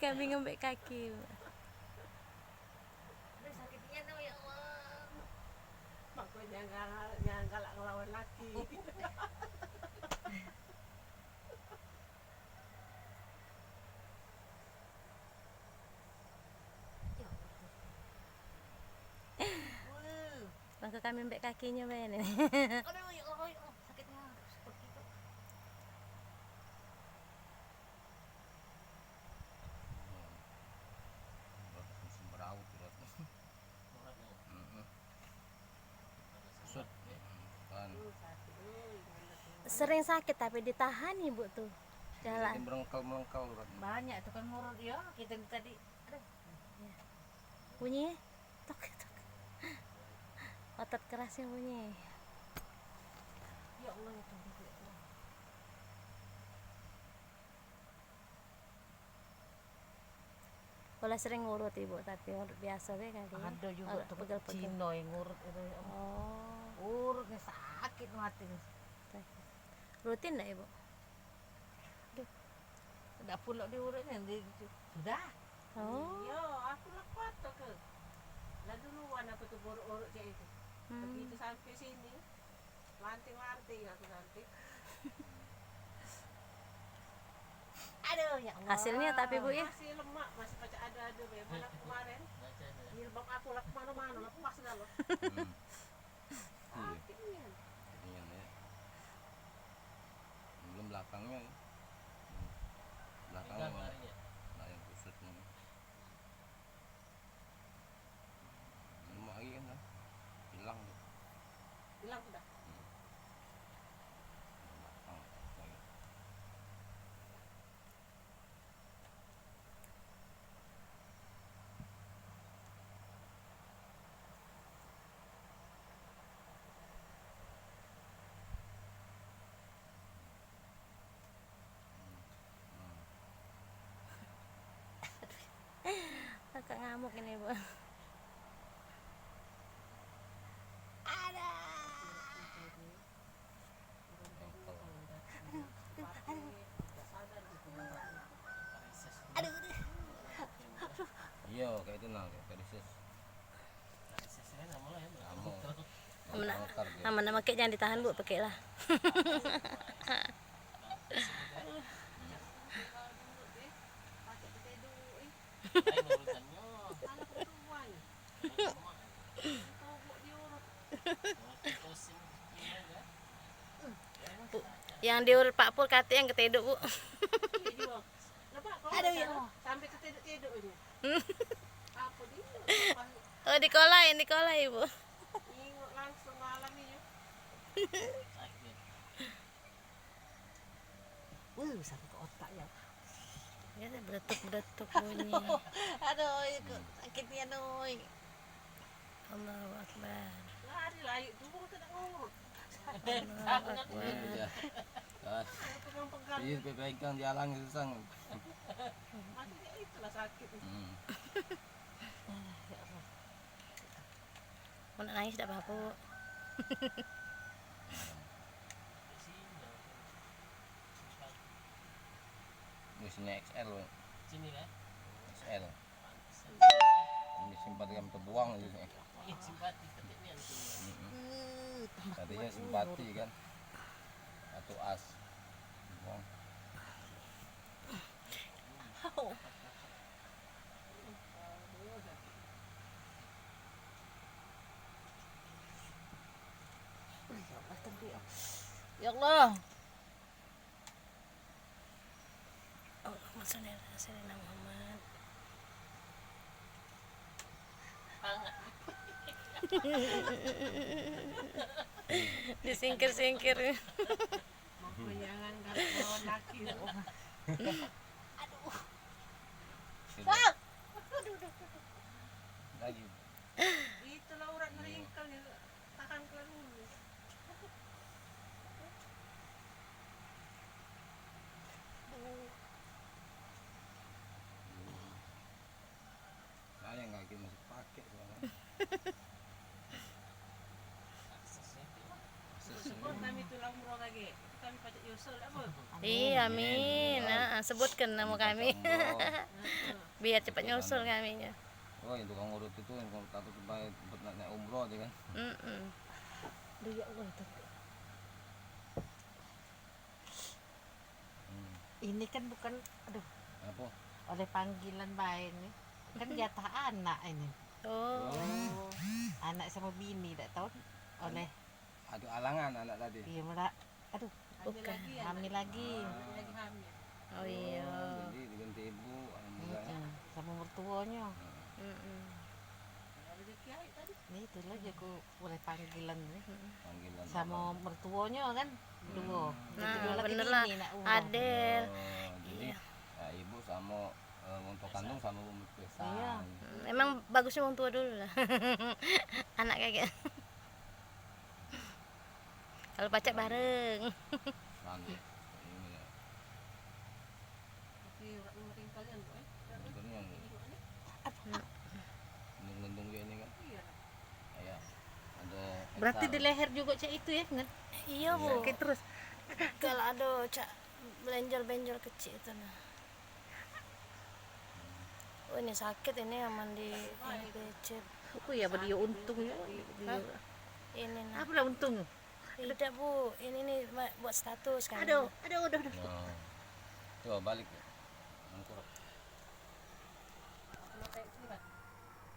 kami ngembek kaki. Sakitnya tuh ya Allah. Makanya jangan galak ngelawan laki. Maka kami ngembek kakinya Ben. Aduh ya Allah, ya Allah. Sakitnya seperti itu. Semberawut beratnya. Sud. Kan. Sering sakit tapi ditahan ibu tuh. Jadi Jalan. merengkal beratnya. Banyak itu kan ngurut ya. Kita tadi. Aduh. Bunyi. Tok tok. Otot kerasnya bunyi. Ya Allah ya Tuhan. Kalau sering ngurut ibu tapi ngurut biasa deh kali. Ada juga tuh Cino yang ngurut itu. Oh. Urutnya sakit mati. Rutin enggak ibu? Tidak pula diurutnya sudah. Oh. Iya, aku lepas tuh ke. Lah duluan aku tuh urut kayak itu. Begitu sampai sini, lanting-lanting aku nanti. Aduh ya Allah. Hasilnya tapi bu ya. Masih lemak, masih baca ada be. Malah kemarin, jilbab aku lah kemana-mana, lepas dah loh. Sakitnya. Iya ya. Belum belakangnya. Belakangnya nah yang kusutnya. Lemak lagi kan dah. Hilang tuh. Hilang sudah. Belakang lagi. Kakak ngamuk ini bu. Iya kayak itu nah kayak perisis. Kamu. Nama kek jangan ditahan bu, pakai lah. Yang diurut Pak Pur kata yang keteduk bu. Aduh ya. Sampai ketiduk ini. Apa dia? Oh dikolai ibu. Ingat langsung alami ya. Sampai ke otak ya. Ya beretuk bunyi. Aduh, sakitnya noy. Allahu Akbar. Lari lah, dulu tidak ngurut. Allahu Akbar. Iya. Pegang-pegang. Iya pegang jalan susah. Akhirnya itulah sakit. Mau nangis tidak apa-apa bu. Ini sini XL loh. Sini kan? XL. Ini simpati yang terbuang ini. Iya simpati ketiknya Tadinya simpati kan. Atau as. Buang. Ya Allah. Allahumma sholli ala sayyidina Muhammad. Disingkir-singkir. Jangan galak lawan laki. Lagi. Itulah urat meringkal ya. Tahan keluar dulu. Saya nggak lagi masih pakai soalnya. Support kami tulang murah lagi. Kami pajak Yusuf apa? Iya, amin. Nah, sebutkan nama kami. Biar cepat nyusul kaminya. Oh, yang tukang urut itu yang kalau takut baik buat naik umroh dia kan. Aduh ya Allah itu. Ini kan bukan, aduh, Apa? oleh panggilan baik nih. Kan jatah anak ini. Oh, Anak sama bini, tak tahu oleh Aduh alangan anak tadi. dia malah, aduh, bukan. hamil lagi. lagi hamil. Oh iya. Jadi diganti ibu alhamdulillah. Sama mertuanya. Ada rezeki aja tadi. Nih itulah jago oleh panggilan nih. Panggilan Sama mertuanya kan dua. Nah, Dua laki bener lah. bini nak umroh. Adel. Jadi ya, ibu sama untuk kandung sama pemeriksaan. Iya. Emang bagusnya orang tua dulu lah. Anak kayak gitu. Kalau pacak bareng. Lanjut. Ini ya. Tapi orang ngering kalian tuh Ini yang gendung dia ini kan. Iya. Ya. Ada Berarti hektar. di leher juga cak itu ya kan? Iya, Bu. Sakit terus. Kalau ada cak benjol-benjol kecil itu nah. Oh, ini sakit ini aman di becet. Aku ya dia untung ya. Ini nah. Apa lah untung? Tidak, Bu. Ini nih buat status kan. Aduh, udah. Nah. Coba balik.